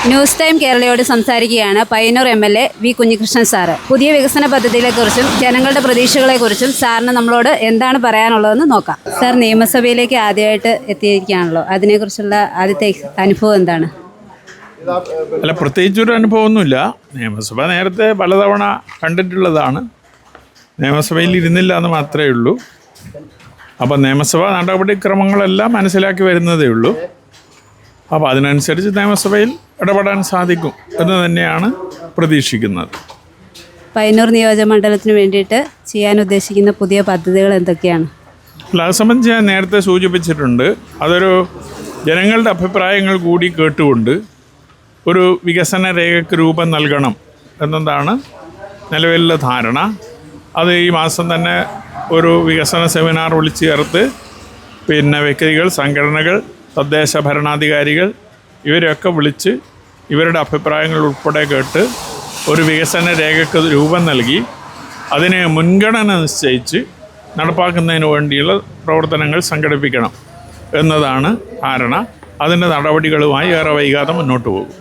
News time കേരളയോട് സംസാരിക്കുകയാണ് Payyannur MLA. V. Kunhikrishnan sir. പുതിയ വികസന പദ്ധതികളെക്കുറിച്ചും ജനങ്ങളുടെ പ്രതീക്ഷകളെക്കുറിച്ചും സാറിന് നമ്മളോട് എന്താണ് പറയാനുള്ളതെന്ന് നോക്കാം. സാർ നിയമസഭയിലേക്ക് ആദ്യമായിട്ട് എത്തിയിരിക്കുകയാണല്ലോ, അതിനെക്കുറിച്ചുള്ള ആദ്യത്തെ അനുഭവം എന്താണ്? അല്ല, പ്രത്യേകിച്ചൊരു അനുഭവമൊന്നുമില്ല. നിയമസഭ നേരത്തെ പലതവണ കണ്ടിട്ടുള്ളതാണ്. നിയമസഭയിൽ ഇരുന്നില്ല എന്ന് മാത്രമേ ഉള്ളൂ. അപ്പോൾ നിയമസഭാ നടപടിക്രമങ്ങളെല്ലാം മനസ്സിലാക്കി വരുന്നതേ ഉള്ളൂ. അപ്പോൾ അതിനനുസരിച്ച് നിയമസഭയിൽ ഇടപെടാൻ സാധിക്കും എന്ന് തന്നെയാണ് പ്രതീക്ഷിക്കുന്നത്. പയ്യന്നൂർ നിയോജകമണ്ഡലത്തിന് വേണ്ടിയിട്ട് ചെയ്യാൻ ഉദ്ദേശിക്കുന്ന പുതിയ പദ്ധതികൾ എന്തൊക്കെയാണ്? അത് സംബന്ധിച്ച് ഞാൻ നേരത്തെ സൂചിപ്പിച്ചിട്ടുണ്ട്. അതൊരു ജനങ്ങളുടെ അഭിപ്രായങ്ങൾ കൂടി കേട്ടുകൊണ്ട് ഒരു വികസന രേഖയ്ക്ക് രൂപം നൽകണം എന്നതാണ് നിലവിലുള്ള ധാരണ. അത് ഈ മാസം തന്നെ ഒരു വികസന സെമിനാർ വിളിച്ചു ചേർത്ത് വ്യക്തികൾ, സംഘടനകൾ, തദ്ദേശ ഭരണാധികാരികൾ ഇവരെയൊക്കെ വിളിച്ച് ഇവരുടെ അഭിപ്രായങ്ങൾ ഉൾപ്പെടെ കേട്ട് ഒരു വികസന രേഖയ്ക്ക് രൂപം നൽകി അതിനെ മുൻഗണന നിശ്ചയിച്ച് നടപ്പാക്കുന്നതിന് വേണ്ടിയുള്ള പ്രവർത്തനങ്ങൾ സംഘടിപ്പിക്കണം എന്നതാണ് ധാരണ. അതിൻ്റെ നടപടികളുമായി ഏറെ വൈകാതെ മുന്നോട്ട് പോകും.